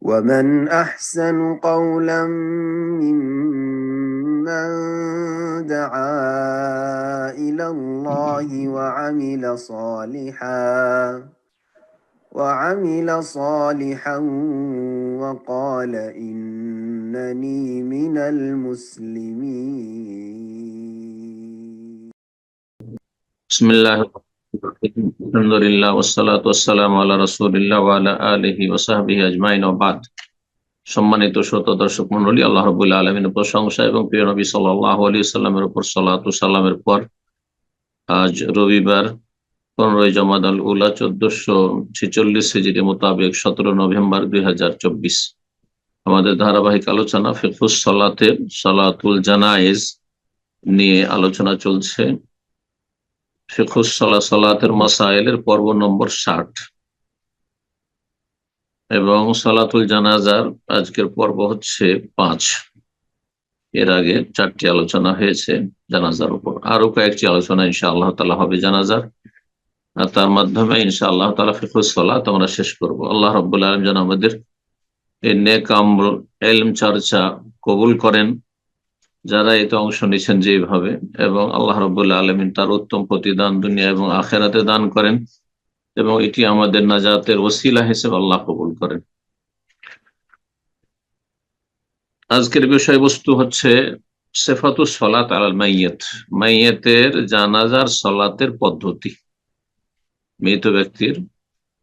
ومن أحسن قولا ممن دعا إلى الله وعمل صالحا وقال إنني من المسلمين. بسم الله الرحمن الرحيم. الحمد لله والصلاة والسلام على رسول الله وعلى آله وصحبه أجمعين وبعد। সম্মানিত শ্রোতা দর্শক মণ্ডলী, আল্লাহ রাব্বুল আলামিনের প্রশংসা এবং প্রিয় নবী সাল্লাল্লাহু আলাইহি সাল্লামের উপর সালাত ও সালামের পর আজ রবিবার 15 জমাদাল উলা 1446 হিজরি মোতাবেক 17 নভেম্বর 2024 আমাদের ধারাবাহিক আলোচনা ফিকহুস সালাতের সালাতুল জানায়েজ নিয়ে আলোচনা চলছে। ফিকহুস সালাতের মাসাইলের পর্ব নম্বর 60 এবং সালাতুল জানাজার আজকের পর্ব হচ্ছে 5। এর আগে 4টি আলোচনা হয়েছে জানাজার উপর, আরো কয়েকটি আলোচনা ইনশাআল্লাহ তাআলা হবে জানাজার, আর তার মাধ্যমে ইনশাআল্লাহ তাআলা ফিকহুস সালাত আমরা শেষ করব। আল্লাহ রাব্বুল আলামিন যেন আমাদের এই নেক আমল ইলম চর্চা কবুল করেন, যারা এতে অংশ নিচ্ছেন যেভাবে, এবং আল্লাহ রাব্বুল আলামিন তার উত্তম প্রতিদান দুনিয়া এবং আখিরাতে দান করেন এবং এটি আমাদের নাজাতের ওসিলা হিসেবে আল্লাহ কবুল করেন। আজকের বিষয়বস্তু হচ্ছে সিফাতুস সালাত আলাল মাইয়িত, মাইয়িতের জানাজার সালাতের পদ্ধতি। মৃত ব্যক্তির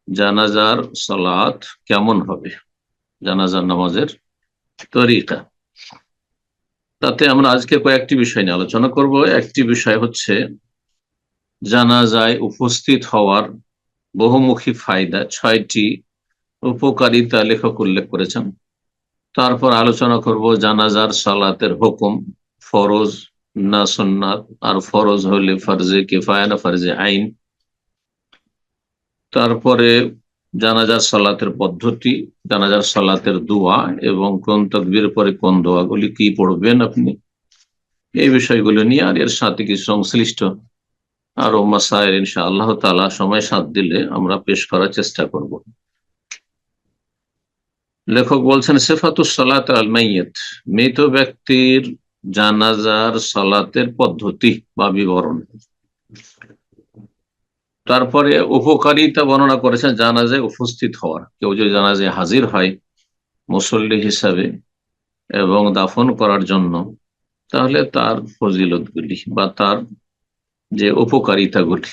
জানাজার সালাত কেমন হবে, জানাজার নামাজের তরিকা। তাতে আমরা আজকে কয়েকটি বিষয় নিয়ে আলোচনা করব। একটি বিষয় হচ্ছে জানাজায় উপস্থিত হওয়ার বহুমুখী ফায়দা, 6টি উপকারিতা লেখক উল্লেখ করেছেন। তারপর আলোচনা করব জানাজার সালাতের হুকুম, ফরজ না সুন্নাত, আর ফরজ হলে ফরজে কিফায়া না ফরজে আইন। তারপরে জানাজার সালাতের পদ্ধতি, জানাজার সালাতের দোয়া এবং কোন তাকবীর পরে কোন দোয়াগুলি কি পড়বেন আপনি, এই বিষয়গুলো নিয়ে আর এর সাথে কিছু সংশ্লিষ্ট আরো মাসাইল ইনশাআল্লাহ তাআলা সময় সাথ দিলে আমরা পেশ করার চেষ্টা করব। লেখক বলছেন সিফাতুস সালাত আল মাইয়িত, মৃত ব্যক্তির জানাজার সালাতের পদ্ধতি বা বিবরণ। তারপরে উপকারিতা বর্ণনা করেছেন জানাজায় উপস্থিত হওয়ার। কেউ যদি জানাজায় হাজির হয় মুসল্লি হিসাবে এবং দাফন করার জন্য, তাহলে তার ফজিলতগুলি বা তার যে উপকারিতাগুলি,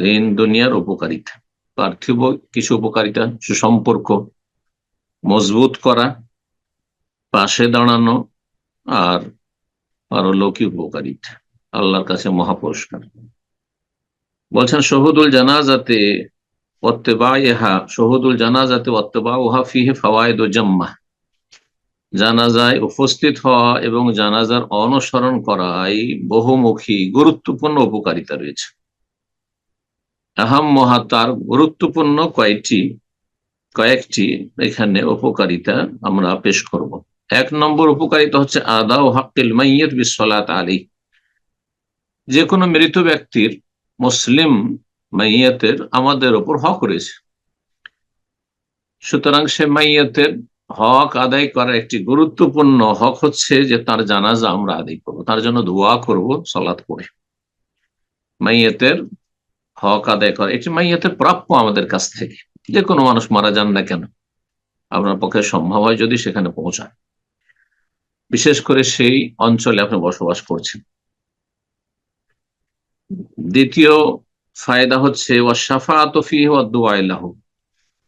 দিন দুনিয়ার উপকারিতা, পার্থিব কিছু উপকারিতা, সুসম্পর্ক মজবুত করা, পাশে দাঁড়ানো, আর পারলৌকিক উপকারিতা, আল্লাহর কাছে মহাপুরস্কার। বলছেন শহুদুল জানাজাতে ওয়াত্তিবাইহা, শহুদুল জানাজাতে ওয়াত্তিবাউহা ফিহি ফাওয়াইদু জাম্মা, জানাজায় উপস্থিত হওয়া এবং জানাজার অনুসরণ করায় বহুমুখী গুরুত্বপূর্ণ উপকারিতা রয়েছে। আহাম্মহা, তার গুরুত্বপূর্ণ কয়েকটি এখানে উপকারিতা আমরা পেশ করব। 1 নম্বর উপকারিতা হচ্ছে আদাউ হাক্কিল মাইয়িত বিসসালাত আলাইহি, যে কোনো মৃত ব্যক্তির, মুসলিম মাইয়িতের আমাদের উপর হক রয়েছে, সুতরাং সে মাইয়িতের হক আদায় করার একটি গুরুত্বপূর্ণ হক হচ্ছে যে তার জানাজা আমরা আদায় করবো, তার জন্য দোয়া করব সালাত পড়ে। মাইয়িতের হক আদায় করা এটি মাইয়িতের প্রাপ্য আমাদের কাছ থেকে। যে কোনো মানুষ মারা যান না কেন, আপনার পক্ষে সম্ভব হয় যদি সেখানে পৌঁছান, বিশেষ করে সেই অঞ্চলে আপনি বসবাস করছেন। দ্বিতীয় ফায়দা হচ্ছে ওয়াশাফাআতু ফীহি ওয়াদ-দুআ লাহু,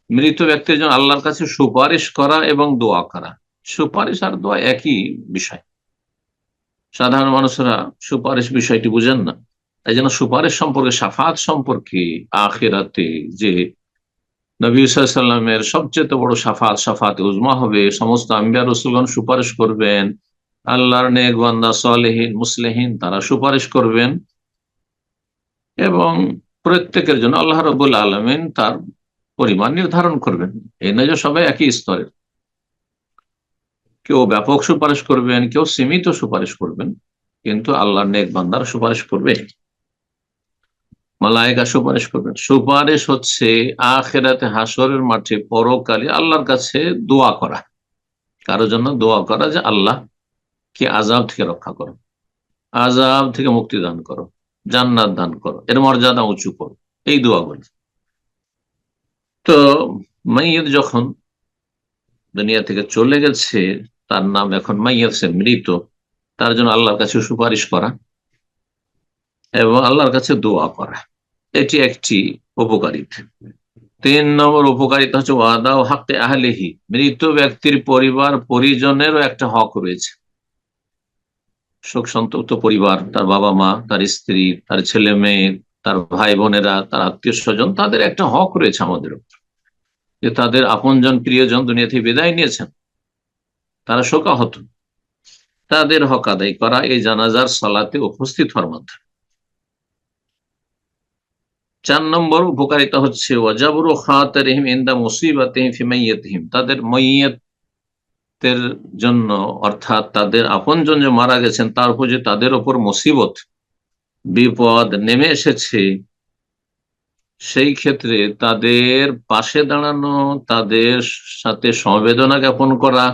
মৃত ব্যক্তির জন্য আল্লাহর কাছে সুপারিশ করা এবং দোয়া করা। সুপারিশ আর দোয়া একই বিষয়, সাধারণ মানুষরা সুপারিশ বিষয়টি বুঝেন না। তাই জন্য সুপারিশ সম্পর্কে, শাফাত সম্পর্কে আখিরাতে যে নবী সাল্লাল্লাহু আলাইহি ওয়াসাল্লামের সবচেয়ে বড় শাফাত উজমা হবে, সমস্ত আম্বিয়া রাসূলগণ সুপারিশ করবেন, আল্লাহর নেক বান্দা সালেহীন মুসলিহিন তারা সুপারিশ করবেন, এবং প্রত্যেকের জন্য আল্লাহ রাব্বুল আলামিন তার পরিমাণ নির্ধারণ করবেন। এই নয় যে সবাই একই স্তরের, কেউ ব্যাপক সুপারিশ করবেন, কেউ সীমিত সুপারিশ করবেন, কিন্তু আল্লাহর নেক বান্দার সুপারিশ করবে। মালায়েকা সুপারিশ করবেন। সুপারিশ হচ্ছে আখিরাতে হাসরের মাঠে পরকালে আল্লাহর কাছে দোয়া করা, কারোর জন্য দোয়া করা যে আল্লাহ কি আযাব থেকে রক্ষা করো, আযাব থেকে মুক্তি দান করো, জান্নাত দান করো, এর মর্যাদা উঁচু করো, এই দোয়াগুলো। তো মাইয়িত যখন দুনিয়া থেকে চলে গেছে, তার নাম এখন মাইয়িত, সে মৃত, তার জন্য আল্লাহর কাছে সুপারিশ করা এবং আল্লাহর কাছে দোয়া করা, এটি একটি উপকারিতা। 3 নম্বর উপকারিতা হচ্ছে ওয়াদা ও হাক্কে আহলিহি, মৃত ব্যক্তির পরিবার পরিজনেরও একটা হক রয়েছে। শোক সন্তপ্ত পরিবার, তার বাবা মা, তার স্ত্রী, তার ছেলে মেয়ে, তার ভাই বোনেরা, তার আত্মীয় স্বজন, তাদের একটা হক রয়েছে আমাদের উপর, যে তাদের আপনজন প্রিয়জন দুনিয়া থেকে বিদায় নিয়েছেন, তারা শোকাহত, তাদের হক আদায় করা এই জানাজার সালাতে উপস্থিত হওয়ার মাধ্যমে। 4 নম্বর উপকারিতা হচ্ছে ওয়াজাবরু খাতিরিহিম ইনদা মুসিবাতিহিম ফি মাইয়্যিতিহিম, তাদের মাইয়্যিতের জন্য, অর্থাৎ তাদের আপনজন যে মারা গেছেন তার উপর যে তাদের উপর মুসিবত বিপদ নেমে এসেছে, সেই ক্ষেত্রে তাদের পাশে দাঁড়ানো, তাদের সাথে সমবেদনা জ্ঞাপন করা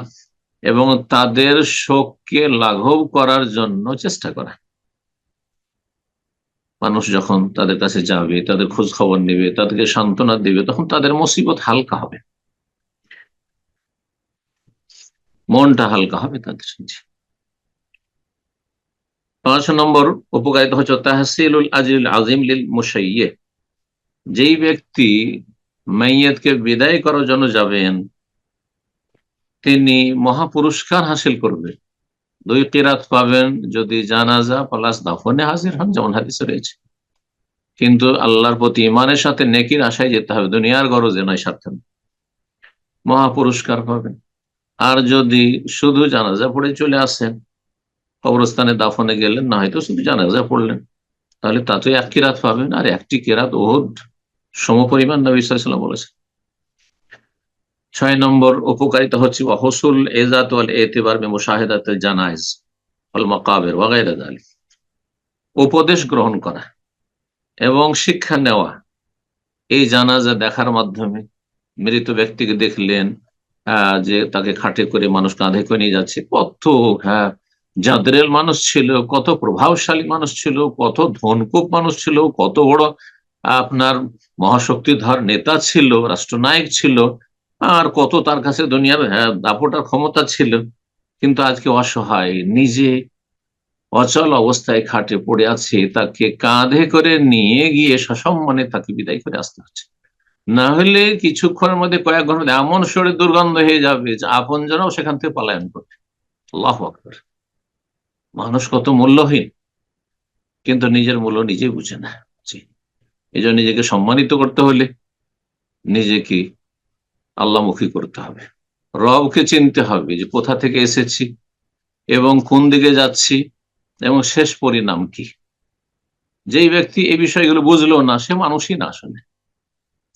এবং তাদের শোককে লাঘব করার জন্য চেষ্টা করা। মানুষ যখন তাদের কাছে যাবে, তাদের খোঁজ খবর নেবে, তাদেরকে সান্ত্বনা দেবে, তখন তাদের মুসিবত হালকা হবে, মনটা হালকা হবে তাদের। 5 নম্বর উপকারিতা হচ্ছে তাহসিলুল আজরিল আজিম লিল মুশাইয়্যিহ, যেই ব্যক্তি মাইয়্যিতকে বিদায় করার জন্য যাবেন তিনি মহাপুরস্কার হাসিল করবেন, 2 কিরাত পাবেন যদি জানাজা প্লাস দাফনে হাজির হন, যেমন হাদিসে রয়েছে। কিন্তু আল্লাহর প্রতি ইমানের সাথে নেকির আশায় যেতে হবে, দুনিয়ার গরজে নয়, স্বার্থে নয়, মহাপুরস্কার পাবেন। আর যদি শুধু জানাজা পড়ে চলে আসেন, কবরস্থানে দাফনে গেলেন, না হয়তো শুধু জানাজা পড়লেন, তাহলে তাতে 1 কিরাত পাবেন, আর 1টি কিরাত উহুদ সমপরিমাণ নবী সাল্লাল্লাহু আলাইহি ওয়াসাল্লাম বলেছেন। 6 নম্বর উপকারিতা হচ্ছে হুসুল ইজাত ওয়াল ইতিবার বি মুশাহাদাতিল জানাইজ ওয়াল মাকাবির ওয়া গায়রা যালিক, উপদেশ গ্রহণ করা এবং শিক্ষা নেওয়া এই জানাজা দেখার মাধ্যমে। মৃত ব্যক্তিকে দেখলেন যে তাকে খাটে করে মানুষ কাঁধে করে নিয়ে যাচ্ছে, কত জাদরেল মানুষ ছিল, কত প্রভাবশালী মানুষ ছিল, কত ধনকুপ মানুষ ছিল, কত বড় আপনার মহাশক্তিধর নেতা ছিল, রাষ্ট্রনায়ক ছিল, আর কত তার কাছে দুনিয়ার দাপটার ক্ষমতা ছিল, কিন্তু আজকে অসহায়, নিজে অচল অবস্থায় খাটে পড়ে আছে, তাকে কাঁধে করে নিয়ে গিয়ে সসম্মানে তাকে বিদায় করে আসতে হচ্ছে। না হলে কিছুক্ষণের মধ্যে, কয়েক ঘন্টা এমন সরে দুর্গন্ধ হয়ে যাবে যে আপনজনও সেখান থেকে পলায়ন করবে। আল্লাহু আকবার। মানুষ কত মূল্যহীন, কিন্তু নিজের মূল্য নিজেই বুঝে না। জি, এই জন্য নিজেকে সম্মানিত করতে হলে নিজেকে আল্লাহমুখী করতে হবে, রবকে চিনতে হবে যে কোথা থেকে এসেছি এবং কোন দিকে যাচ্ছি এবং শেষ পরিণাম কি। যেই ব্যক্তি এই বিষয়গুলো বুঝলো না, সে মানুষই না আসলে।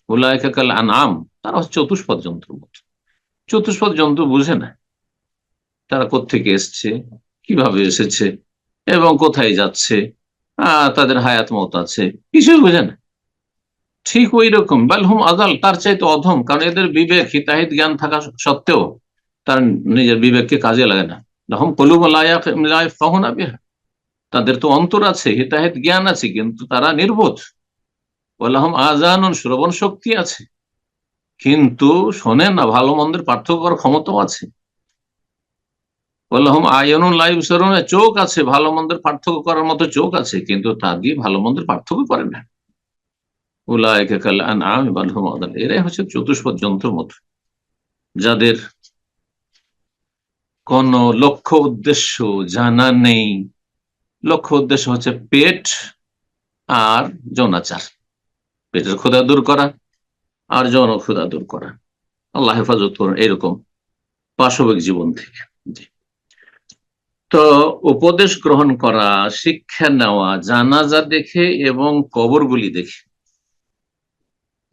উলাইকা কাল আনআম, তারা হচ্ছে চতুষ্পদ জন্তুর মতো। চতুষ্পদ জন্তু বুঝে না তারা কোত্থেকে এসছে, কিভাবে এসেছে এবং কোথায় যাচ্ছে, তাদের হায়াত মত আছে, কিছুই বুঝে না। ঠিক ওই রকম বালহুম আদাল, তার চাইতে অধম, কারণ এদের বিবেক হিতাহিত জ্ঞান থাকা সত্ত্বেও তার নিজের বিবেককে কাজে লাগে না। লহুম কুলুবুন লা ইয়াফকাহুনা বিহা, তাদের তো অন্তর আছে, হিতাহিত জ্ঞান আছে, কিন্তু তারা নির্বোধ। ওয়ালাহুম আযানুন, শ্রবণ শক্তি আছে, কিন্তু শোনেন না, ভালো মন্দের পার্থক্য করার ক্ষমতাও আছে। ওয়ালাহুম আয়ুনুন লা ইবসিরুন, চোখ আছে, ভালো মন্দের পার্থক্য করার মতো চোখ আছে, কিন্তু তা দিয়ে ভালো মন্দের পার্থক্য করে না। উলাইকা কাল আনআম বাল হুম আদাল, এরাই হচ্ছে চতুষ্পদ জন্তুর মতো, যাদের কোন লক্ষ্য উদ্দেশ্য জানা নেই। লক্ষ্য উদ্দেশ্য হচ্ছে পেট আর যৌনাচার, পেটের ক্ষুধা দূর করা আর যৌন ক্ষুধা দূর করা। আল্লাহ হেফাজত করুন এরকম পাশবিক জীবন থেকে। জি। তো উপদেশ গ্রহণ করা, শিক্ষা নেওয়া জানাজা দেখে এবং কবরগুলি দেখে,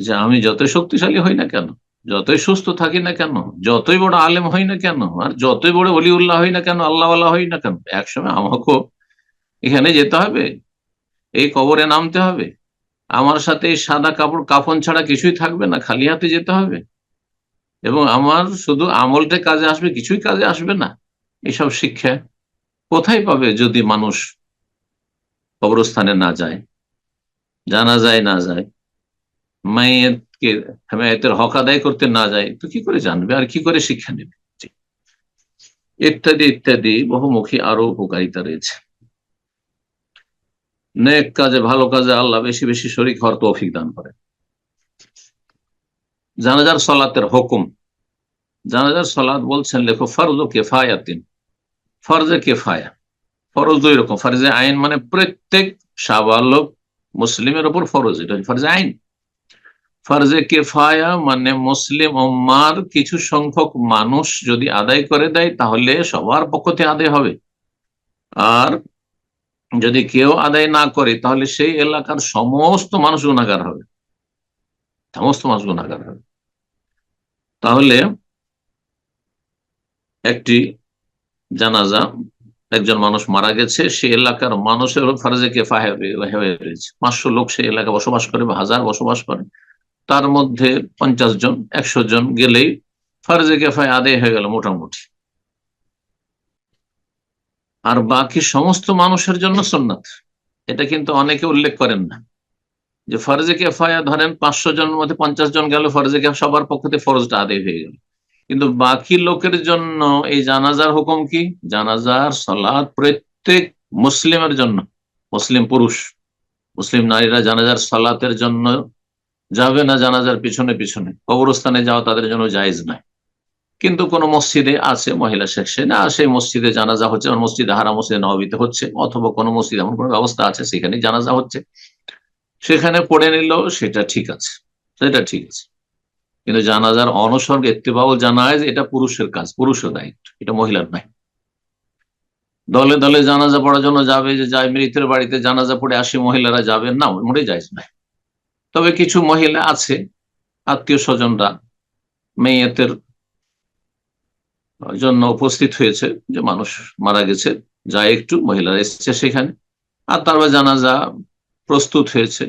যে আমি যতই শক্তিশালী হই না কেন, যতই সুস্থ থাকি না কেন, যতই বড় আলেম হই না কেন, আর যতই বড় ওলিউল্লাহ হই না কেন, আল্লাহওয়ালা হই না কেন, একসময় আমাকেও এখানে যেতে হবে, এই কবরে নামতে হবে, আমার সাথে এই সাদা কাপড় কাফন ছাড়া কিছুই থাকবে না, খালি হাতে যেতে হবে, এবং আমার শুধু আমলটা কাজে আসবে, কিছুই কাজে আসবে না, এসব শিক্ষা কোথায় পাবে যদি মানুষ কবরস্থানে না যায়, জানাজায় না যায়, মাইয়াতকে মাইয়াতের হক আদায় করতে না যায়, তো কি করে জানবে আর কি করে শিক্ষা নেবে? ইত্যাদি ইত্যাদি বহুমুখী আরো উপকারিতা রয়েছে। নেক কাজে, ভালো কাজে আল্লাহ বেশি বেশি শরীক হওয়ার তৌফিক দান করে। জানাজার সলাতের হুকুম। জানাজার সলাত বলছেন লেখো ফরজ কিফায়াতিন, ফরজে কিফায়া। ফরজ দুই রকম, ফরজে আইন মানে প্রত্যেক সাবালক মুসলিমের উপর ফরজ, এটা ফরজে আইন। ফরজে কিফায়া মানে মুসলিম উম্মার কিছু সংখ্যক মানুষ যদি আদায় করে দেয় তাহলে সবার পক্ষ থেকে আদায় হবে, আর যদি কেউ আদায় না করে তাহলে সেই এলাকার সমস্ত মানুষ গুনাহগার হবে, সমস্ত মানুষ গুনাহগার হবে। তাহলে একটি জানাজা, একজন মানুষ মারা গেছে, সে এলাকার মানুষের ফরজে কিফায়া হয়ে রয়েছে। 500 লোক সেই এলাকায় বসবাস করে বা 1000 বসবাস করে, তার মধ্যে 50 জন 100 জন গেলেই ফরজে কিফায়া আদায় হয়ে গেল মোটামুটি। আর বাকি সমস্ত মানুষের জন্য সুন্নাত। এটা কিন্তু অনেকে উল্লেখ করেন না যে ফরজে কিফায়া ধরেন 500 জনের মধ্যে 50 জন গেল, ফরজে কিফায়া সবার পক্ষ থেকে ফরজটা আদায় হয়ে গেল, কিন্তু বাকি লোকের জন্য এই জানাজার হুকুম কি? জানাজার সালাত প্রত্যেক মুসলিমের জন্য, মুসলিম পুরুষ মুসলিম নারীরা জানাজার সালাতের জন্য যাবে না, জানাজার পিছনে পিছনে কবরস্থানে যাওয়া তাদের জন্য জায়েজ নয়। কিন্তু কোন মসজিদে আছে মহিলা সেকশনে, আর সেই মসজিদে জানাজা হচ্ছে, মসজিদে হারাম, মসজিদে নববীতে হচ্ছে, অথবা কোনো মসজিদে এমন কোনো ব্যবস্থা আছে সেখানে জানাজা হচ্ছে, সেখানে পড়ে নিল, সেটা ঠিক আছে, সেটা ঠিক আছে। কিন্তু জানাজার অনসর্গ ইত্তেবাউল জানাজ, এটা পুরুষের কাজ, পুরুষের দায়িত্ব, এটা মহিলার নাই। দলে দলে জানাজা পড়ার জন্য যাবে, যে যায় মৃতের বাড়িতে জানাজা পড়ে আসে, মহিলারা যাবেন না, মোটেই জায়েজ নাই। তবে কিছু মহিলা আছে, আত্মীয় স্বজনরা মেয়েতের জন্য উপস্থিত হয়েছে, যে মানুষ মারা গেছে, যায় একটু, মহিলারা এসেছে সেখানে, আর তারপর জানাজা প্রস্তুত হয়েছে,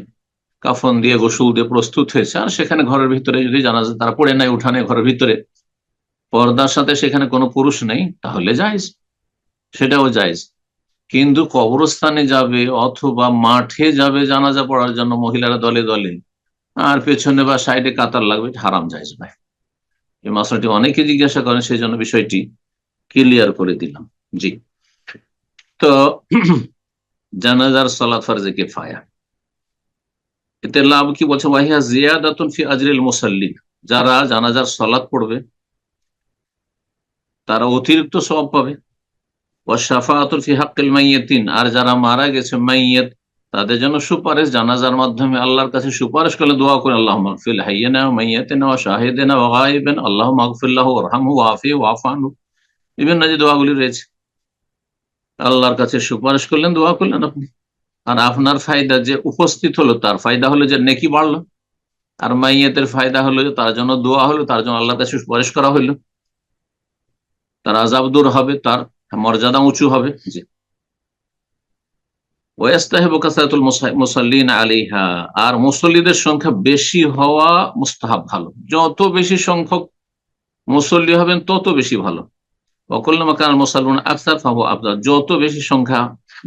কাফন দিয়ে গোসল দিয়ে প্রস্তুত হয়েছে, আর সেখানে ঘরের ভিতরে যদি জানাজা তারা পড়ে নেয় উঠানে ঘরের ভিতরে, পর্দার সাথে সেখানে কোনো পুরুষ নেই, তাহলে জায়েজ, সেটাও জায়েজ। কিন্তু কবরস্থানে যাবে অথবা মাঠে যাবে জানাজা পড়ার জন্য মহিলারা দলে দলে, আর পেছনে বা সাইডে কাতার লাগবে, হারাম, জায়েজ নয়। এই মশলাটি অনেকে জিজ্ঞাসা করেন, সেই জন্য বিষয়টি ক্লিয়ার করে দিলাম। জি, তো জানাজার সালাত ফরজে কিফায়া, এতে লাভ কি বলছে? ওয়াহিয়া জিয়াদাতুন ফি আজরিল মুসাল্লিন, যারা জানাজার সালাত পড়বে তারা অতিরিক্ত সওয়াব পাবে। ওয়া শাফাআতুন ফি হাক্কিল মাইয়িতিন, আর যারা মারা গেছে মাইয়িত, তাদের জন্য সুপারিশ, জানাজার মাধ্যমে আল্লাহর কাছে সুপারিশ করলে দোয়া করে, আল্লাহুম্মা ফিল হাইয়িনা ওয়া মাইয়িতিনা ওয়া শাহিদিনা ওয়া গায়িবিনা আল্লাহুম্মা আগফির লাহু ওয়ারহামহু ওয়াআফিহি ওয়াফু আনহু, বিভিন্ন যে দোয়াগুলি রয়েছে, আল্লাহর কাছে সুপারিশ করলেন, দোয়া করলেন আপনি, আর আপনার ফায়দা যে উপস্থিত হলো, তার ফায়দা হলো যে নেকি বাড়লো, আর মাইয়াতের ফায়দা হলো যে তার জন্য দোয়া হলো, তার জন্য আল্লাহর কাছে সুপারিশ করা হইলো, তার আযাব দূর হবে, তার মর্যাদা উঁচু হবে। জি, ওয়াস্তাহিবু কাসরাতুল মুসাল্লিন আলাইহা, আর মুসল্লিদের সংখ্যা বেশি হওয়া মুস্তাহাব, ভালো, যত বেশি সংখ্যক মুসল্লি হবেন তত বেশি ভালো। ওয়াকুল্লামা কানাল মুসাল্লুনা আকসার ফাহুয়া আফদাল, যত বেশি সংখ্যা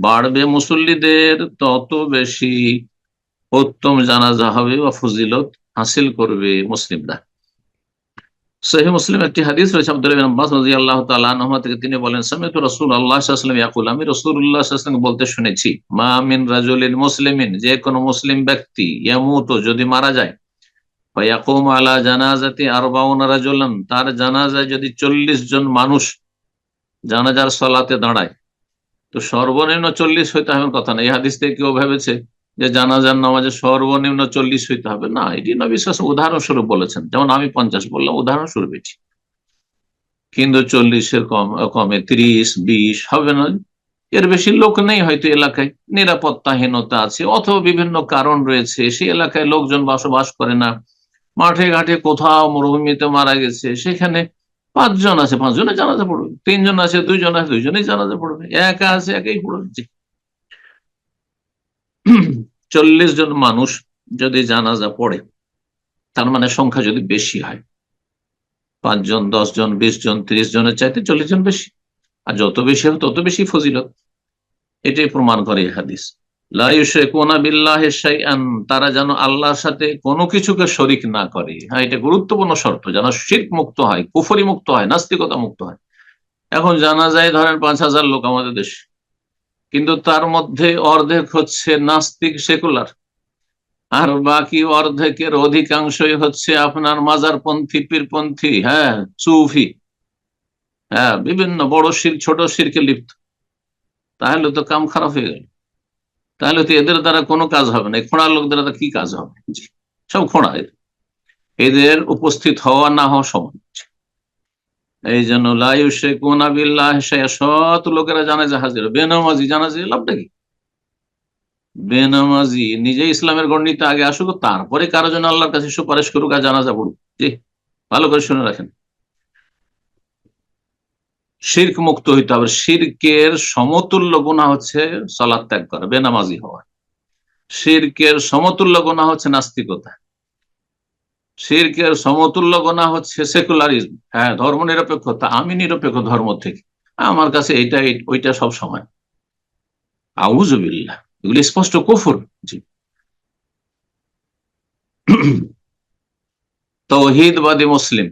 বাড়বে মুসল্লিদের তত বেশি উত্তম জানাজা হবে বা ফজিলত হাসিল করবে মুসলিমরা। সহিহ মুসলিম একটি হাদিস রয়েছে আব্দুল্লাহ ইবনে আব্বাস রাদিয়াল্লাহু তাআলা আনহুমা থেকে, তিনি বলেন সামিতু রাসূলুল্লাহ সাল্লাল্লাহু আলাইহি ওয়াসাল্লাম ইয়াকুল, আমি রাসূলুল্লাহ সাল্লাল্লাহু আলাইহি ওয়াসাল্লাম বলতে শুনেছি, মা মিন রাজুলিন মুসলিমিন, যে কোনো মুসলিম ব্যক্তি, ইয়ামুতু, যদি মারা যায়, ফায়াকুমু আলা জানাজাতি 40 রাজুলান, তার জানাজায় যদি 40 জন মানুষ জানাজার সালাতে দাঁড়ায়, তো সর্বনিম্ন 40 হইতে হবে কথা না। এই হাদিস থেকে কেউ ভেবেছে যে জানাজার নামাজে সর্বনিম্ন 40 হইতে হবে, না, এটি নবী সাল্লাল্লাহু আলাইহি ওয়াসাল্লাম উদাহরণস্বরূপ বলেছেন, যেমন আমি 50 বললাম উদাহরণস্বরূপ এটি, কিন্তু 40-এর কমে 30-20 হবে না, এর বেশি লোক নেই হয়তো এলাকায়, নিরাপত্তাহীনতা আছে অথবা বিভিন্ন কারণ রয়েছে, সেই এলাকায় লোকজন বসবাস করে না, মাঠে ঘাটে কোথাও মরুভূমিতে মারা গেছে, সেখানে 5 জন আছে, 5 জনে জানাজা পড়বে, 3 জন আছে, 2 জন আছে, 2 জনেই জানাজা পড়বে, একা আছে, একাই পড়বে। 40 জন মানুষ যদি জানাজা পড়ে, তার মানে সংখ্যা যদি বেশি হয়, 5 জন, 10 জন, 20 জন, 30 জনের চাইতে 40 জন বেশি, আর যত বেশি হবে তত বেশি ফজিলত, এটাই প্রমাণ করে এই হাদিস। লা ইউশরিকুনা বিল্লাহি শাইআন, তারা যেন আল্লাহর সাথে কোনো কিছুকে শরিক না করে। হ্যাঁ, এটা গুরুত্বপূর্ণ শর্ত, যেন শিরক মুক্ত হয়, কুফরি মুক্ত হয়, নাস্তিকতা মুক্ত হয়। এখন জানা যায় ধরেন 5,000 লোক আমাদের দেশে, কিন্তু তার মধ্যে অর্ধেক হচ্ছে নাস্তিক সেকুলার, আর বাকি অর্ধেকের অধিকাংশই হচ্ছে আপনার মাজারপন্থী, পীরপন্থী, হ্যাঁ, সুফি, হ্যাঁ, বিভিন্ন বড় শির ছোট শিরকে লিপ্ত। তাহলে তো কাম খারাপ হয়ে গেল। তাহলে তো এদের দ্বারা কোনো কাজ হবে না, এই খোঁড়ার লোকদের দ্বারা কি কাজ হবে? জি, সব খোঁড়া, এদের উপস্থিত হওয়া না হওয়া সমান। এই জন্য লা ইউশরিকুনা বিল্লাহি শাইআ, শত লোকেরা জানাজা হাজির, বেনামাজি জানাজা লাভটা কি? বেনামাজি নিজে ইসলামের গণ্ডিতে আগে আসুক, তারপরে কারো জন্য আল্লাহর কাছে সুপারিশ করুক আর জানাজা পড়ুক। জি, ভালো করে শুনে রাখেন, শিরক মুক্ত হইতে হবে। শিরকের সমতুল্য গুনাহ হচ্ছে সালাত ত্যাগ করা, বেনামাজি হওয়া। শিরকের সমতুল্য গুনাহ হচ্ছে নাস্তিকতা। শিরকের সমতুল্য গুনাহ হচ্ছে সেকুলারিজম, হ্যাঁ, ধর্ম নিরপেক্ষতা, আমি নিরপেক্ষ ধর্ম থেকে, আমার কাছে এইটা ওইটা সব সময়। আউযুবিল্লাহ, এগুলি স্পষ্ট কুফর। জি, তৌহিদবাদী মুসলিম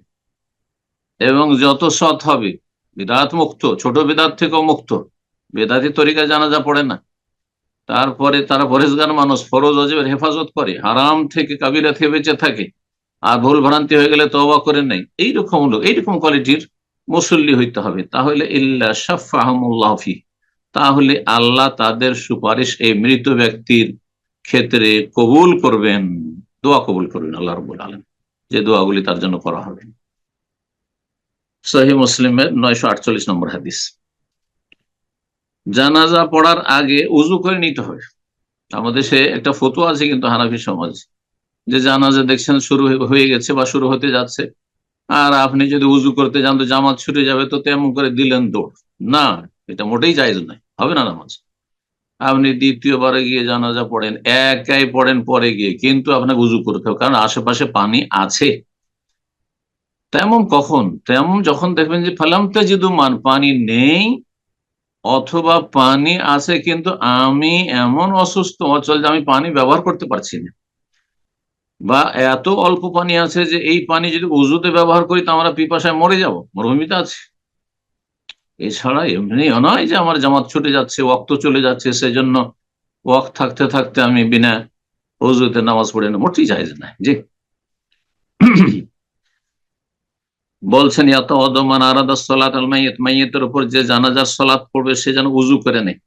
এবং যত সৎ হবে, বিদআত মুক্ত, ছোট বিদআত থেকেও মুক্ত, বেদাতি তরিকা জানাজা পড়ে না, তারপরে তারা পরেজগার মানুষ, ফরজ ওয়াজিবের হেফাজত করে, হারাম থেকে কাবিরা থেকে বেঁচে থাকে, আর ভুল ভ্রান্তি হয়ে গেলে তওবা করে নেই, এইরকম লোক, এইরকম কোয়ালিটির মুসল্লি হইতে হবে। তাহলে ইল্লা শাফাহুমুল্লাহ ফি, তাহলে আল্লাহ তাদের সুপারিশ এই মৃত ব্যক্তির ক্ষেত্রে কবুল করবেন, দোয়া কবুল করবেন আল্লাহ রাব্বুল আলামিন, যে দোয়াগুলি তার জন্য করা হবে। সহিহ মুসলিমের 948 নম্বর হাদিস। জানাজা পড়ার আগে উজু করে নিতে হবে। আমাদের সে একটা ফতোয়া আছে কিন্তু হানাফি সমাজ, যে জানাজা দেখছেন শুরু হয়ে গেছে বা শুরু হতে যাচ্ছে, আর আপনি যদি উজু করতে যান তো জামাত ছুটে যাবে, তো তেমন করে দিলেন দৌড়, না, এটা মোটেই জায়েজ নয়, হবে না নামাজ। আপনি দ্বিতীয়বারে গিয়ে জানাজা পড়েন, একাই পড়েন পরে গিয়ে, কিন্তু আপনাকে উজু করতে হবে, কারণ আশেপাশে পানি আছে। তেমন কখন? তেমন যখন দেখবেন যে ফালাম তাজিদু মান, পানি নেই, অথবা পানি আছে কিন্তু আমি এমন অসুস্থ অচল যে আমি পানি ব্যবহার করতে পারছি না, বা এত অল্প পানি আছে যে এই পানি যদি উজুতে ব্যবহার করি তো আমরা পিপাসায় মরে যাব, মরুভূমিতে আছে। এছাড়া এমনি নয় যে আমার জামাত ছুটে যাচ্ছে, ওয়াক্ত চলে যাচ্ছে, সেজন্য ওয়াক্ত থাকতে থাকতে আমি বিনা উজুতে নামাজ পড়ে না, মোটেই জায়েজ না। জি, বলছেন ইয়াতাওয়াদ্দা আরাদা সালাত আল মাইয়িত, মাইয়িতের উপর যে জানাজার সালাত পড়বে সে যেন উজু করে নেয়,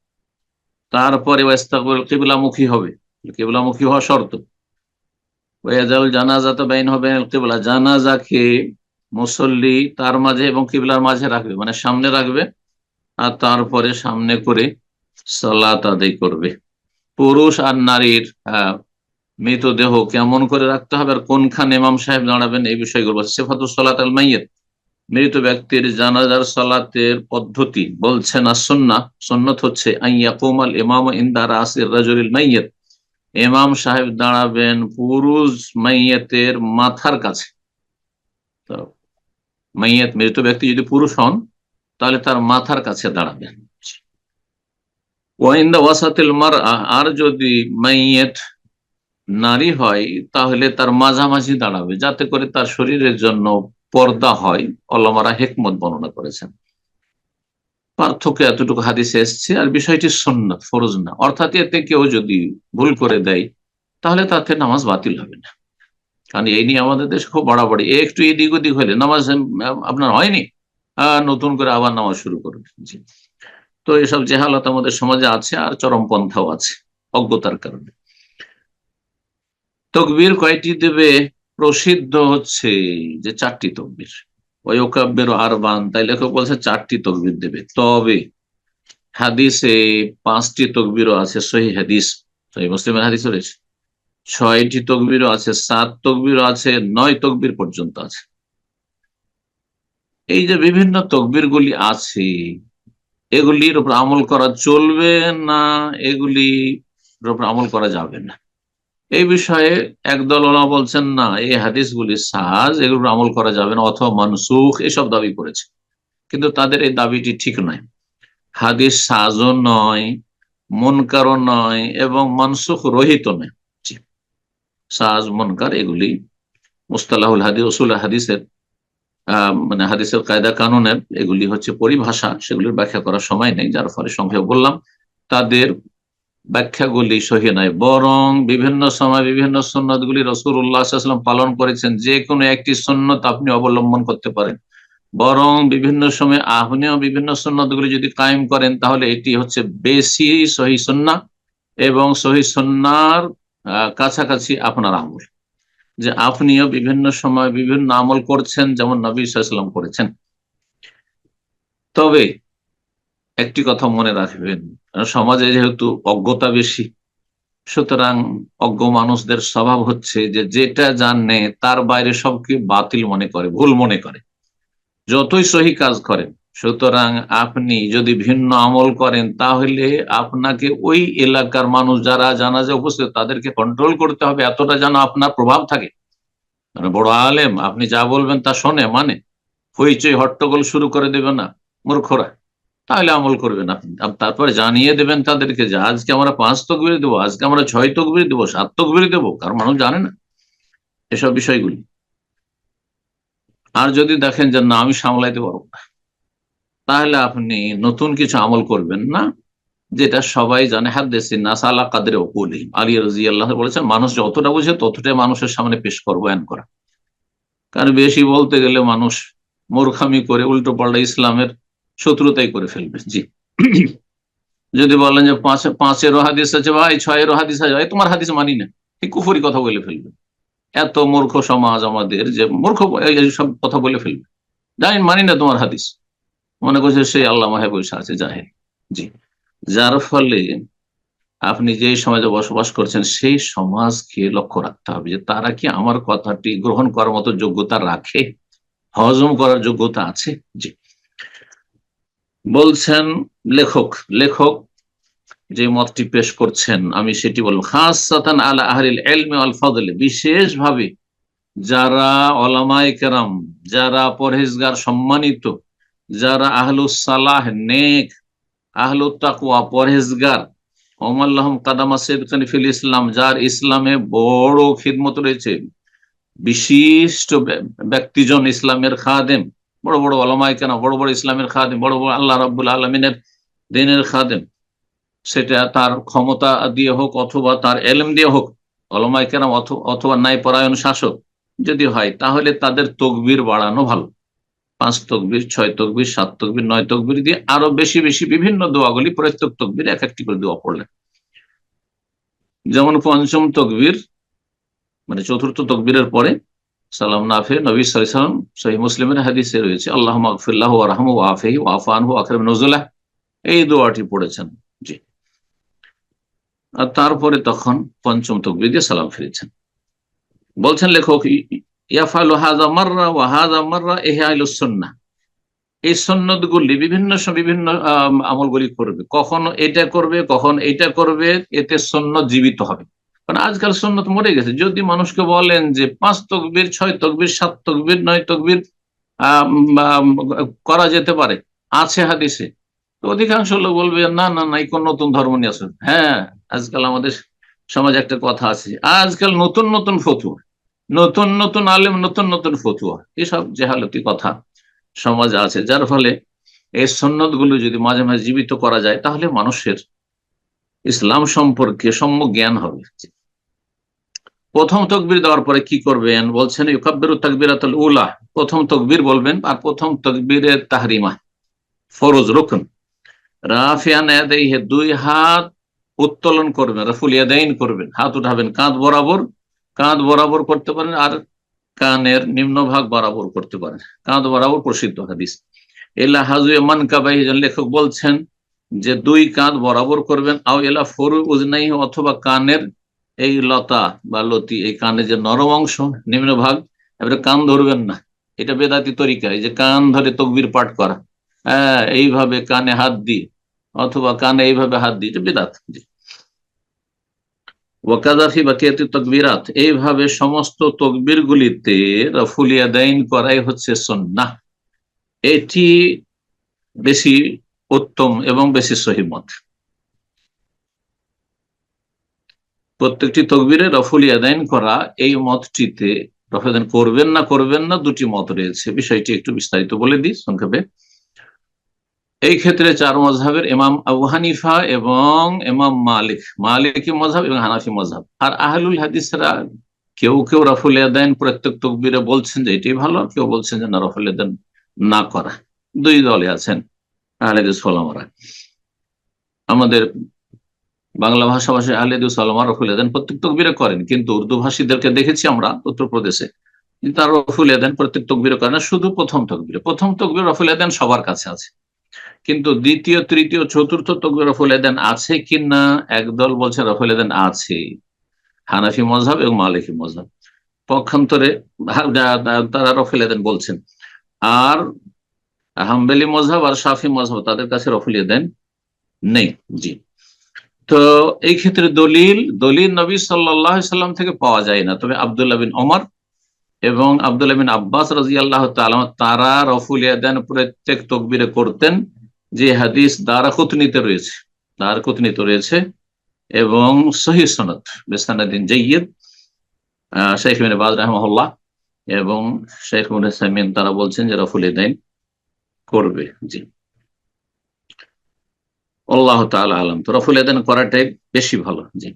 তারপরে ওয়াস্তাকবিল, কিবলামুখী হবে, কিবলামুখী হওয়া শর্ত। ওয়াজাল জানাজাত বাইনহু বাইনাল কিবলা, জানাজাকে মুসল্লি তার মাঝে এবং কিবলার মাঝে রাখবে, মানে সামনে রাখবে, আর তারপরে সামনে করে সালাত আদায় করবে। পুরুষ আর নারীর মৃতদেহ কেমন করে রাখতে হবে আর কোনখানে ইমাম সাহেব দাঁড়াবেন, এই বিষয়গুলো সিফাতুস সালাত আল মাইয়িত, মৃত ব্যক্তির জানাজার সালাতের পদ্ধতি। বলছেন আর সুন্নাত হচ্ছে আইয়াকুমাল ইমাম ইনদা রাসির রাজুলিল মাইয়িত, ইমাম সাহেব দাঁড়াবেন পুরুষ মাইয়াতের মাথার কাছে। তো মাইয়াত, মৃত ব্যক্তি যদি পুরুষ হন তাহলে তার মাথার কাছে দাঁড়াবেন। ওয়াইন্দা ওয়াসাতিল মারআ, আর যদি মাইয়াত নারী হয় তাহলে তার মাঝামাঝি দাঁড়াবে, যাতে করে তার শরীরের জন্য পর্দা হয়। ওলামারা হিকমত বর্ণনা করেছেন। পার্থক্য এতটুকু হাদিসে এসছে, আর বিষয়টি সুন্নাত, ফরজ না। অর্থাৎ এতে কেউ যদি ভুল করে দেয় তাহলে তাতে নামাজ বাতিল হবে না। কারণ এই নিয়ে আমাদের দেশে খুব বাড়াবাড়ি, একটু এদিক ওদিক হলে নামাজ আপনার হয়নি, নতুন করে আবার নামাজ শুরু করবে। জি, তো এসব জেহালত আমাদের সমাজে আছে, আর চরমপন্থাও আছে অজ্ঞতার কারণে। তকবীর কয়টি দেবে? প্রসিদ্ধ হচ্ছে যে 4টি তকবীর। ওয়ায়ুকাব্বির আরবান, তাই লেখক বলছে 4টি তকবীর দেবে। তবে হাদিসে 5টি তকবীরও আছে, সহিহ হাদিস, সহিহ মুসলিমের হাদিস রয়েছে। 6টি তকবীরও আছে, 7 তকবীরও আছে, 9 তকবীর পর্যন্ত আছে। এই যে বিভিন্ন তকবীর গুলি আছে, এগুলির উপর আমল করা চলবে না, এগুলির উপর আমল করা যাবে না। এই বিষয়ে একদল ওলামা বলছেন না, এই হাদিসগুলি সাজ, এগুলো আমল করা যাবে না, অথবা মানসুখ, এসব দাবি করেছে। কিন্তু তাদের এই দাবিটি ঠিক নয়। হাদিস সাজও নয়, মুনকারও নয়, এবং মানসুখ রহিত নয়। জি, সাজ মুনকার এগুলি মুস্তালাহুল হাদিস, উসুল হাদিসের মানে হাদিসের কায়দা কানুনের এগুলি হচ্ছে পরিভাষা, সেগুলির ব্যাখ্যা করার সময় নেই, যার ফলে সংক্ষেপে বললাম তাদের ব্যাখ্যাগুলি সহি নয়। বরং বিভিন্ন সময় বিভিন্ন সুন্নতগুলি রাসূলুল্লাহ সাল্লাল্লাহু আলাইহি ওয়াসাল্লাম পালন করেছেন, যে কোনো একটি সুন্নত আপনি অবলম্বন করতে পারেন। বরং বিভিন্ন সময় আপনিও বিভিন্ন সুন্নতগুলি যদি কায়েম করেন, তাহলে এটি হচ্ছে বেশি সহি সুন্নাহ এবং সহি সুন্নাহর কাছাকাছি আপনার আমল, যে আপনিও বিভিন্ন সময় বিভিন্ন আমল করছেন যেমন নবী সাল্লাল্লাহু আলাইহি ওয়াসাল্লাম করেছেন। তবে একটি কথা মনে রাখবেন, সমাজে যেহেতু অজ্ঞতা বেশি, সুতরাং অজ্ঞ মানুষদের স্বভাব হচ্ছে যে যেটা জানে তার বাইরে সবকে বাতিল মনে করে, ভুল মনে করে, যতই সহি কাজ করেন। সুতরাং আপনি যদি ভিন্ন আমল করেন, তাহলে আপনাকে ওই এলাকার মানুষ যারা জানাজা উপস্থিত তাদেরকে কন্ট্রোল করতে হবে, এতটা যেন আপনার প্রভাব থাকে। মানে বড় আলেম, আপনি যা বলবেন তা শোনে, মানে হইচই হট্টগোল শুরু করে দেবে না মূর্খরা, তাহলে আমল করবেন আপনি। তারপরে জানিয়ে দেবেন তাদেরকে যে আজকে আমরা 5 তাকবীর দেবো, আজকে আমরা 6 তাকবীর দেবো, 7 তাকবীর দেবো, কারণ মানুষ জানে না এসব বিষয়গুলি। আর যদি দেখেন যে না, আমি সামলাইতে পারবো না, তাহলে আপনি নতুন কিছু আমল করবেন না, যেটা সবাই জানে। হাদ্দেসিন নাস আলা কাদরে উকুলিহিম, আলী রাদিয়াল্লাহু আনহু বলেছেন, মানুষ যতটা বুঝে ততটাই মানুষের সামনে পেশ করবো, বয়ান করা। কারণ বেশি বলতে গেলে মানুষ মূর্খামি করে উল্টো পাল্টা ইসলামের শত্রুতাই করে ফেলবে। জি, যদি বলেন যে পাঁচেরও হাদিস আছে ভাই, 6-এরও হাদিস আছে ভাই, তোমার হাদিস মানি না, এই কুফরি কথা বলে ফেলবে। এত মূর্খ সমাজ আমাদের, যে মূর্খ সব কথা বলে ফেলবে, জানি মানি না তোমার হাদিস, মনে করছে সেই আল্লাহ মাহে বসে আছে, জাহেল। জি, যার ফলে আপনি যে সমাজে বসবাস করছেন সেই সমাজকে লক্ষ্য রাখতে হবে যে তারা কি আমার কথাটি গ্রহণ করার মতো যোগ্যতা রাখে, হজম করার যোগ্যতা আছে। জি, বলছেন লেখক লেখক যে মতটি পেশ করছেন, আমি সেটি বলবো, খাসসাতান আলা আহলিল ইলমি ওয়াল ফদল, বিশেষভাবে যারা ওলামায়ে কেরাম, যারা পরহেজগার সম্মানিত, যারা আহলুস সালাহ নেক, আহলুত তাকওয়া পরহেজগার, ওমাল্লাহুম কাদামা সিদকান ফিল ইসলাম, যার ইসলামে বড় খিদমত রয়েছে, বিশিষ্ট ব্যক্তিজন, ইসলামের খাদেম, বড় বড় ওলামায়ে কেরাম, বড় বড় ইসলামের খাদেম, বড় বড় আল্লাহ রাব্বুল আলামিনের দ্বীনের খাদেম, সেটা তার ক্ষমতা দিয়ে হোক অথবা তার এলেম দিয়ে হোক, ওলামায়ে কেরাম অথবা ন্যায় পরায়ণ শাসক যদি হয়, তাহলে তাদের তকবীর বাড়ানো ভালো। 5 তকবীর, 6 তকবীর, 7 তকবীর, 9 তকবীর দিয়ে আরো বেশি বেশি বিভিন্ন দোয়াগুলি, প্রত্যেক তকবীর এক একটি করে দোয়া পড়লেন। যেমন পঞ্চম তকবীর মানে চতুর্থ তকবীরের পরে সালাম না ফিরে নবী সাল্লাল্লাহু আলাইহি ওয়াসাল্লাম সহিহ মুসলিমের হাদিসে রয়েছে, আল্লাহুম্মা আগফির লাহু ওয়ারহামহু ওয়াআফিহি ওয়াফু আনহু ওয়াকরিম নুজুলাহ, এই দোয়াটি পড়েছেন। জি, আর তারপরে তখন পঞ্চম তকবীর দিয়ে সালাম ফিরেছেন। বলছেন লেখক, ইয়াফালু হাযা মাররা ওয়া হাযা মাররা ইহয়ালুস সুন্নাহ, এই সন্ন্যতগুলি বিভিন্ন বিভিন্ন আমলগুলি করবে, কখনো এটা করবে, কখন এটা করবে, এতে সন্ন্যত জীবিত হবে। কারণ আজকাল সন্ন্যত মরে গেছে। যদি মানুষকে বলেন যে 5 তকবীর, 6 তকবীর, 7 তকবীর, 9 তকবীর করা যেতে পারে, আছে হাদিসে, তো অধিকাংশ লোক বলবে না না না, এই কোন নতুন ধর্ম নিয়ে আসবে। হ্যাঁ, আজকাল আমাদের সমাজে একটা কথা আছে, আজকাল নতুন নতুন ফতুয়া, নতুন নতুন আলেম, নতুন নতুন ফতুয়া, এসব জেহালতি কথা সমাজে আছে। যার ফলে এই সন্ন্যত গুলো যদি মাঝে মাঝে জীবিত করা যায়, তাহলে মানুষের ইসলাম সম্পর্কে সম্যক জ্ঞান হবে। প্রথম তকবির দেওয়ার পরে কি করবেন বলছেন, ইউকাব্বিরু তাকবীরাতুল উলা, প্রথম তকবির বলবেন, আর প্রথম তকবীরের তাহরিমা, ফরজ রুকন, রাফিয়ান ইয়াদাইহি, 2 হাত উত্তোলন করবেন, রাফুল ইয়াদাইন করবেন, হাত উঠাবেন কাঁধ বরাবর, কাঁধ বরাবর করতে পারেন, আর কানের নিম্নভাগ বরাবর করতে পারেন, কাঁধ বরাবর, প্রসিদ্ধ হাদিস। এলা হাজুয়ে মানকাবাহি, লেখক বলছেন যে 2 কাঁধ বরাবর করবেন, আও এলা ফরু উজনাই, অথবা কানের এই লতা বা লতি, এই কানের যে নরম অংশ নিম্নভাগ, এবারে কান ধরবেন না, এটা বেদাতি তরিকা, এই যে কান ধরে তকবির পাঠ করা, হ্যাঁ, এইভাবে কানে হাত দিয়ে অথবা কানে এইভাবে হাত দিয়ে, এটা বেদাত। ওয়াকাযা ফি বাকিয়াতি তাকবীরাত, এইভাবে সমস্ত তকবীর গুলিতে রফুল ইয়াদাইন করাই হচ্ছে সুন্নাহ। এটি বেশি উত্তম এবং বেশি সহিহ মত। প্রত্যেকটি তকবীরে রফুল ইয়াদাইন করা, এই মতটিতে রফুল ইয়াদাইন করবেন না দুটি মত রয়েছে। বিষয়টি একটু বিস্তারিত বলে দিই সংক্ষেপে। এই ক্ষেত্রে চার মযহাবের ইমাম আবু হানিফা এবং ইমাম মালিকি মযহাব এবং হানাফি মযহাব, আর আহলুল হাদিসরা কেউ কেউ রফুল ইয়াদাইন প্রত্যেক তাকবীরে বলছেন যে এটাই ভালো, কেউ বলছেন যে না, রফুল ইয়াদাইন না করা। দুই দলে আছেন আহলে হাদিস ওলামারা। আমাদের বাংলা ভাষাভাষী আহলে হাদিস ওলামা রফুল ইয়াদাইন প্রত্যেক তাকবীরে করেন, কিন্তু উর্দু ভাষীদেরকে দেখেছি আমরা উত্তরপ্রদেশে, তারা রফুল ইয়াদাইন প্রত্যেক তাকবীরে করে না, শুধু প্রথম তাকবীরে। প্রথম তাকবীরে রফুল ইয়াদাইন সবার কাছে আছে, কিন্তু দ্বিতীয়, তৃতীয়, চতুর্থ তাকবীরে রফুল ইয়াদাইন আছে কিনা একদল বলছে রফুল ইয়াদাইন আছে, হানাফি মযহাব এবং মালিকি মযহাব। পক্ষান্তরে তারা রফুল ইয়াদাইন বলছেন। আর হাম্বলি মযহাব আর শাফি মযহাব, তাদের কাছে রফুল ইয়াদাইন নেই। জি। তো এই ক্ষেত্রে দলিল নবী সাল্লাল্লাহু আলাইহি সাল্লাম থেকে পাওয়া যায় না, তবে আব্দুল্লাহ বিন ওমর এবং আব্দুল্লাহ বিন আব্বাস রাদিয়াল্লাহু তাআলা তারা রফুল ইয়াদাইন প্রত্যেক তাকবীরে করতেন, যে হাদিস দারাকুতনিতে রয়েছে এবং সহিহ সনদ বিসনাদিন জাইয়্যিদ। শেখ ইবনে বাজ রাহিমাহুল্লাহ এবং শেখ ইবনে উসাইমিন তারা বলছেন যে রফুল ইয়াদাইন করবে। জি, আল্লাহু তাআলা আলাম। তো রফুল ইয়াদাইন করাটাই বেশি ভালো। জি,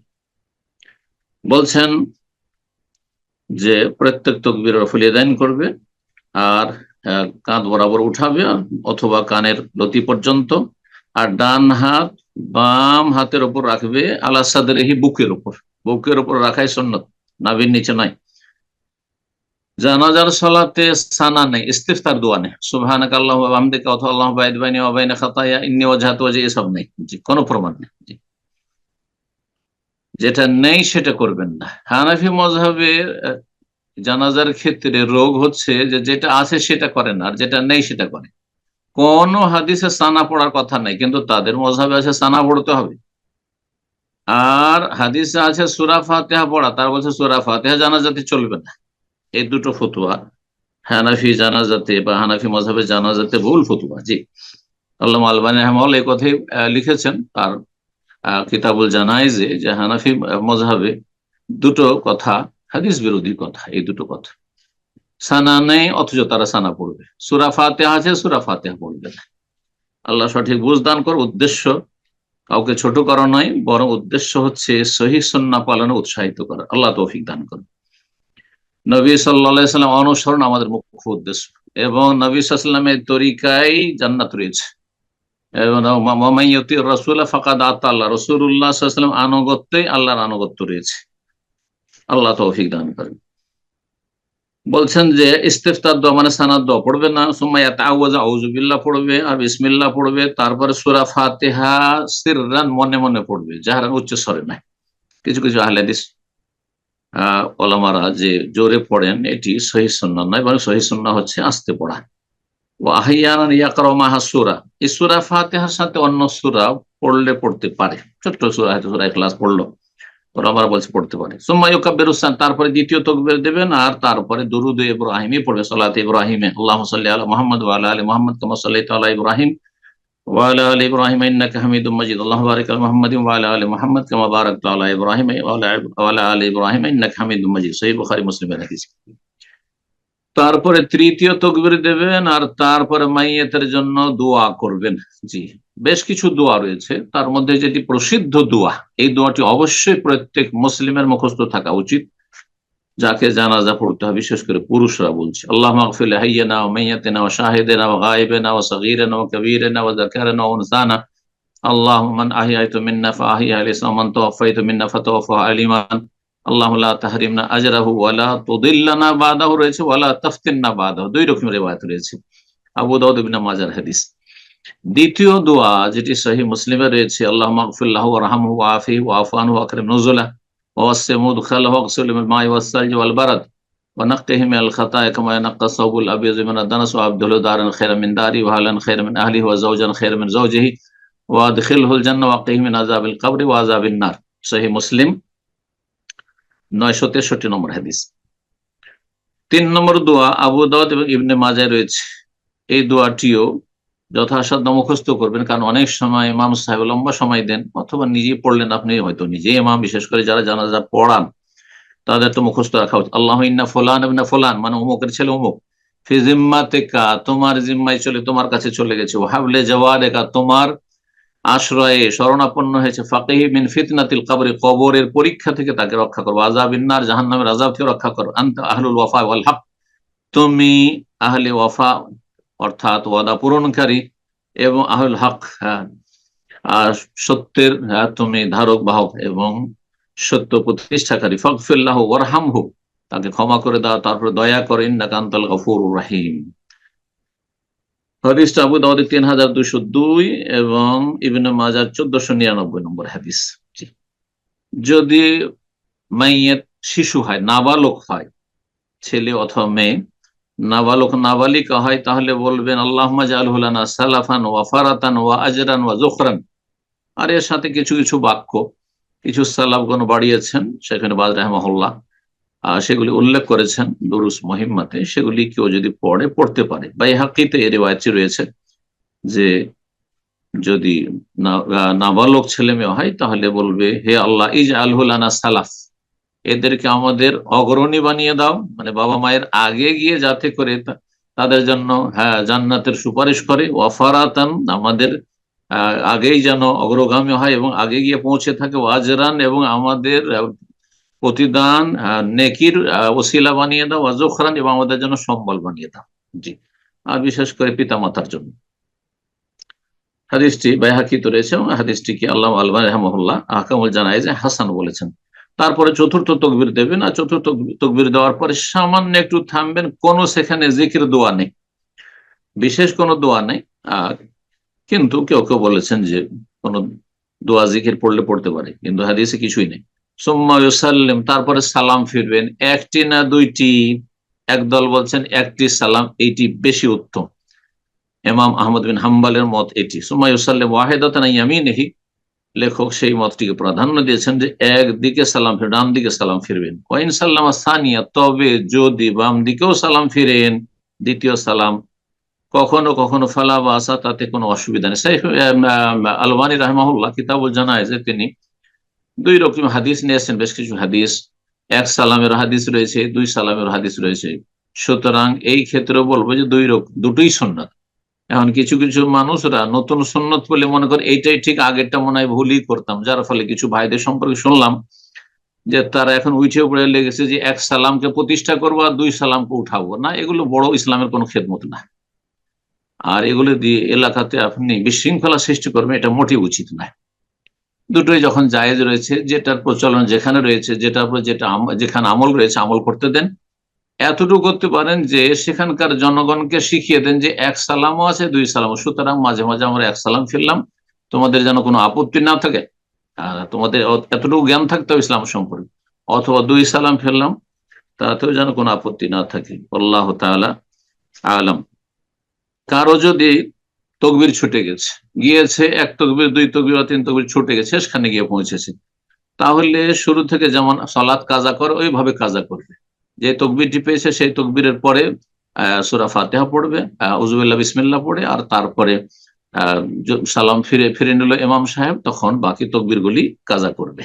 বলছেন যে প্রত্যেক তাকবীরে রফুল ইয়াদাইন করবে, আর কাঁধ বরাবর উঠাবে অথবা কানের লতি পর্যন্ত, আর ডান হাত বাম হাতের উপর রাখবে আলা সাদরিহি, বুকের উপর রাখাই সুন্নাত, নাভির নিচে নয়। জানাজার সালাতে সানা নেই, ইস্তিফতার দোয়া নেই, সুবহানাকা আল্লাহুম্মা ওয়া বিহামদিকা অথবা আল্লাহুম্মা বা'ইদ বাইনি ওয়া বাইনা খাতায়া ইন্নী ওয়াজহাতু ওয়াজহি, এসব নেই। জি, কোনো প্রমাণ নেই। জি, যেটা নেই সেটা করবেন না। হানাফি মযহাবের জানাজার ক্ষেত্রে রোগ হচ্ছে যে যেটা আছে সেটা করে না, আর যেটা নেই সেটা করে। কোন হাদিসে সানা পড়ার কথা নাই, কিন্তু তাদের মযহাবে আছে সানা পড়তে হবে। আর হাদিসে আছে সূরা ফাতিহা পড়া, তার বলছে সূরা ফাতিহা জানাজাতে চলবে না। এই দুটো ফতোয়া হানাফি জানাজাতে বা হানাফি মযহাবে জানাজাতে ভুল ফতোয়া। জি, আল্লামা আলবানী রাহিমাহুল্লাহ এই কথাই লিখেছেন তার কিতাবুল জানাইজে, যে হানাফি মযহাবে দুটো কথা হাদিস বিরোধী কথা। এই দুটো কথা, সানা নেই অথচ তারা সানা পড়বে, সূরা ফাতিহা আছে সূরা ফাতিহা পড়বে না। আল্লাহ সঠিক বুঝ দান কর। উদ্দেশ্য কাউকে ছোট করা নয়, বরং উদ্দেশ্য হচ্ছে সহিহ সুন্নাহ পালনে উৎসাহিত করা। আল্লাহ তৌফিক দান করুন। নবী সাল্লাল্লাহু আলাইহি সাল্লাম অনুসরণ আমাদের মুখ্য উদ্দেশ্য, এবং নবী সাল্লাল্লাহু আলাইহি সাল্লামের তরিকায় জান্নাত রয়েছে। এবং মান ইউতির রাসূলা ফাকাদ আতা আল্লাহ, রাসূলুল্লাহ সাল্লাল্লাহু আলাইহি সাল্লাম আনুগত্যে আল্লাহর আনুগত্য রয়েছে। আল্লাহ তৌফিক দান করেন। বলছেন যে ইস্তিফতার দোয়া মানে সানার দোয়া পড়বে না, সুম্মা ইয়াতাআওয়াযু আউযু বিল্লাহ পড়বে আর বিসমিল্লাহ পড়বে, তারপরে সূরা ফাতিহা সিররান মনে মনে পড়বে, জাহরান উচ্চ স্বরে নয়। কিছু কিছু আহলে হাদিস ওলামারা যে জোরে পড়েন এটি সহিহ সুন্নাহ নয়, বরং সহিহ সুন্নাহ হচ্ছে আস্তে পড়া। ওয়া আহইয়ানান ইয়াকরাউ মাহা সূরা, এই সূরা ফাতিহার সাথে অন্য সূরা পড়লে পড়তে পারে, ছোট্ট সূরা হয়তো সূরা ইখলাস পড়লো, ওলামারা বলছে পড়তে পারে। সুম্মা ইউকাব্বিরু সান, তারপরে দ্বিতীয় তাকবীর দেবেন, আর তারপরে দুরূদ ইব্রাহিমী পড়বে, সালাতে ইব্রাহিমে, আল্লাহুম্মা সাল্লি আলা মুহাম্মদ ওয়া আলা আলি মুহাম্মদ কামা সাল্লাইতা আলা ইব্রাহিম ওয়া আলা আলি ইব্রাহিম ইন্নাকা হামিদুম মাজিদ, আল্লাহুম্মা বারিক আলা মুহাম্মাদিন ওয়া আলা আলি মুহাম্মদ কামা বারাকতা আলা ইব্রাহিম ওয়া আলা আলি ইব্রাহিম ইন্নাকা হামিদুম মাজিদ। সহিহ বুখারী মুসলিমের হাদিস। তারপরে তৃতীয় তাকবীর দেবেন, আর তারপরে মাইয়াতের জন্য দোয়া করবেন। জি, বেশ কিছু দোয়া রয়েছে, তার মধ্যে যেটি প্রসিদ্ধ দোয়া, এই দোয়াটি অবশ্যই প্রত্যেক মুসলিমের মুখস্থ থাকা উচিত, যাকে জানাজা পড়তে হবে, বিশেষ করে পুরুষরা বলছে। আল্লাহুম্মা আগফির লিহাইয়িনা ওয়া মাইয়িতিনা ওয়া শাহিদিনা ওয়া গায়িবিনা ওয়া সগীরিনা ওয়া কাবীরিনা ওয়া যাকারিনা ওয়া উনসানা, আল্লাহুম্মা মান আহইয়াতা মিন্না ফাআহইহি আলা ইসলাম, মান তাওয়াফাইতা মিন্না ফাতাওয়াফাহু আলা ঈমান, আল্লাহুম্মা লা তাহরিমনা আজরাহু ওয়া লা তুদিল্লানা বাদাহু রয়েছে, ওয়া লা তাফতিননা বাদাহু, দুই রকম রিওয়ায়াত রয়েছে, আবু দাউদ ইবনে মাজার হাদিস। দ্বিতীয় দোয়া যেটি সহিহ মুসলিমে রয়েছে, আল্লাহুম্মা আগফির লাহু ওয়ারহামহু ওয়া আফিহি ওয়া আফু আনহু ওয়া আকরিম নুজুলাহু ওয়া ওয়াসি' মুদখালাহু ওয়াগসিলহু বিল মা'i ওয়াস সালজি ওয়াল বারাদ ওয়া নাক্কিহি মিনাল খাতায়া কামা ইয়ানক্কা সাওবুল আবিয়্যযু মিনাদ দানাস ওয়া আবদিলহু দারান খায়রান মিন দারি ওয়া আহলান খায়রান মিন আহলিহি ওয়া যাওজান খায়রান মিন যাওজিহি ওয়া আদখিলহুল জান্নাহ ওয়া কিহি মিন আযাবিল কবরি ওয়া আযাবিন নার। সহিহ মুসলিম 963 নম্বর হাদিস। 3 নম্বর দোয়া আবু দাউদ এবং ইবনে মাজায় রয়েছে। এই দোয়াটিও যথাসাধ্য মুখস্থ করবেন, কারণ অনেক সময় ইমাম সাহেব লম্বা সময় দেন, অথবা নিজেই পড়লেন, আপনি হয়তো নিজেই ইমাম, বিশেষ করে যারা জানাজা পড়ান তাদের তো মুখস্থ রাখা উচিত। আল্লাহ ইন্না ফুলান ইবনে ফুলান, মানে অমুকের ছেলে অমুক, ফি জিম্মাতিকা, তোমার জিম্মায় চলে, তোমার কাছে চলে গেছে, ওয়াহাবলে জাওয়ারিকা, তোমার আশ্রয়ে শরণাপন্ন হয়েছে, ফাকিহি মিন ফিতনাতিল কবরে, কবরের পরীক্ষা থেকে তাকে রক্ষা করো, আযাবিন নার, জাহান্নামের আযাব থেকে রক্ষা করো, আনতা আহলুল ওয়াফা ওয়াল হক, তুমি আহলে ওয়াফা অর্থাৎ ওয়াদা পূরণকারী, এবং আহলুল হক, হ্যাঁ, আর সত্যের, হ্যাঁ, তুমি ধারক বাহক এবং সত্য প্রতিষ্ঠাকারী, ফাগফিরলাহু ওয়ারহামহু, তাকে ক্ষমা করে দাও, তারপরে দয়া করে, ইন্নাকা আনতাল গফুরুর রহিম। হাদিসটা আবু দাউদ 3202 এবং ইবনে মাজাহ 1499 নম্বর হাদিস। যদি মাইয়েত শিশু হয়, নাবালক হয়, ছেলে অথবা মেয়ে, নাবালক নাবালিকা হয়, তাহলে বলবেন আল্লাহুম্মা জাআলহু লানা সালাফান ওয়া ফারাতান ওয়া আজরান ওয়া যুখরান। আর এর সাথে কিছু কিছু বাক্য, কিছু সালাফগণ বাড়িয়েছেন, সেখানে বাজ রাহিমাহুল্লাহ সেগুলি উল্লেখ করেছেন দুরুস মুহিম্মাতে, সেগুলি কেউ যদি পড়তে পারে। বাইহাকিতে এর রিওয়ায়াতটি রয়েছে যে যদি নাবালক ছেলে মেয়ে হয়, তাহলে বলবে হে আল্লাহ ইজআলহু লানা সালাফ, এদেরকে আমাদের অগ্রণী বানিয়ে দাও, মানে বাবা মায়ের আগে গিয়ে যাতে করে তাদের জন্য, হ্যাঁ, জান্নাতের সুপারিশ করে, ওয়াফারাতান, আমাদের আগেই যেন অগ্রগামী হয় এবং আগে গিয়ে পৌঁছে থাকে, ওয়াজরান, এবং আমাদের প্রতিদান নেকির ওসিলা বানিয়ে দাও, ওয়াজুখরান, এবং আমাদের জন্য সম্বল বানিয়ে দাও। জি, আর বিশেষ করে পিতা মাতার জন্য। হাদিসটি বাইহাকিতে রয়েছে এবং হাদিসটিকে আল্লামা আলবানী রাহিমাহুল্লাহ আহকামুল জানায়েজে হাসান বলেছেন। তারপরে চতুর্থ তকবীর দেবেন, আর চতুর্থ তকবীর দেওয়ার পরে সামান্য একটু থামবেন, কোনো সেখানে জিকির দোয়া নেই, বিশেষ কোনো দোয়া নেই। আর কিন্তু কেউ কেউ বলেছেন যে কোনো দোয়া জিকির পড়লে পড়তে পারে, কিন্তু হাদিসে কিছুই নেই। সুম্মা ইউসাল্লিম, তারপরে সালাম ফিরবেন, একটি না দুইটি, একদল বলছেন একটি সালাম, এইটি বেশি উত্তম, ইমাম আহমদ বিন হাম্বলের মত এটি। সুম্মা ইউসাল্লিম ওয়াহিদাতান আন ইয়ামিনিহি, লেখক সেই মতটিকে প্রাধান্য দিয়েছেন যে একদিকে সালাম ফিরে, ডান দিকে সালাম ফিরবেন। ওয়াইন সাল্লামা সানিয়া, তবে যদি বাম দিকেও সালাম ফিরেন, দ্বিতীয় সালাম, কখনো কখনো ফালা বাসা, তাতে কোনো অসুবিধা নেই। শাইখ আলবানী রাহিমাহুল্লাহ কিতাবুল জানায়েজে তিনি 2 রকম হাদিস নিয়েছেন, বেশ কিছু হাদিস, এক সালামের হাদিস রয়েছে, 2 সালামের হাদিস রয়েছে। সুতরাং এই ক্ষেত্রে বলবো যে দুটোই সুন্নাত। এখন কিছু কিছু মানুষরা নতুন সুন্নত বলে মনে করে এইটাই ঠিক, আগেরটা মনে হয় ভুলই করতাম, যার ফলে কিছু ভাইদের সম্পর্কে শুনলাম যে তারা এখন উঠে পড়ে লেগেছে যে এক সালামকে প্রতিষ্ঠা করবো আর 2 সালামকে উঠাবো না। এগুলো বড় ইসলামের কোনো খেদমত না, আর এগুলো দিয়ে এলাকাতে আপনি বিশৃঙ্খলা সৃষ্টি করবেন, এটা মোটেই উচিত নয়। দুটোই যখন জায়েজ রয়েছে, যেটার প্রচলন যেখানে রয়েছে, যেখানে আমল রয়েছে, আমল করতে দেন। এতটুকু করতে পারেন যে সেখানকার জনগণকে শিখিয়ে দেন যে এক সালামও আছে, 2 সালামও, সুতরাং মাঝে মাঝে আমরা এক সালাম ফিরলাম, তোমাদের যেন কোনো আপত্তি না থাকে, তোমাদের এতটুকু জ্ঞান থাকতে হবে ইসলাম সম্পর্কে, অথবা 2 সালাম ফিরলাম, তাতেও যেন কোনো আপত্তি না থাকে। আল্লাহ তাআলা আলাম। কারো যদি তকবির ছুটে গিয়েছে, 1 তকবির, 2 তকবির বা 3 তকবির ছুটে গেছে, শেষখানে গিয়ে পৌঁছেছে, তাহলে শুরু থেকে যেমন সালাত কাজা করে ওইভাবে কাজা করবে। যে তকবিরটি পেয়েছে সেই তকবীরের পরে সূরা ফাতিহা পড়বে, উযুবিল্লাহ বিসমিল্লাহ পড়ে, আর তারপরে সালাম ফিরে নিল ইমাম সাহেব, তখন বাকি তকবীর গুলি কাজা করবে।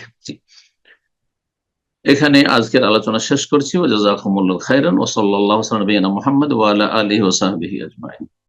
এখানে আজকের আলোচনা শেষ করছি। ওয়া জাযাকুমুল্লাহু খাইরান ওয়া সাল্লাল্লাহু আলা নবিয়িনা মুহাম্মদ ওয়া আলা আলিহি ওয়া সাহবিহি আজমাইন।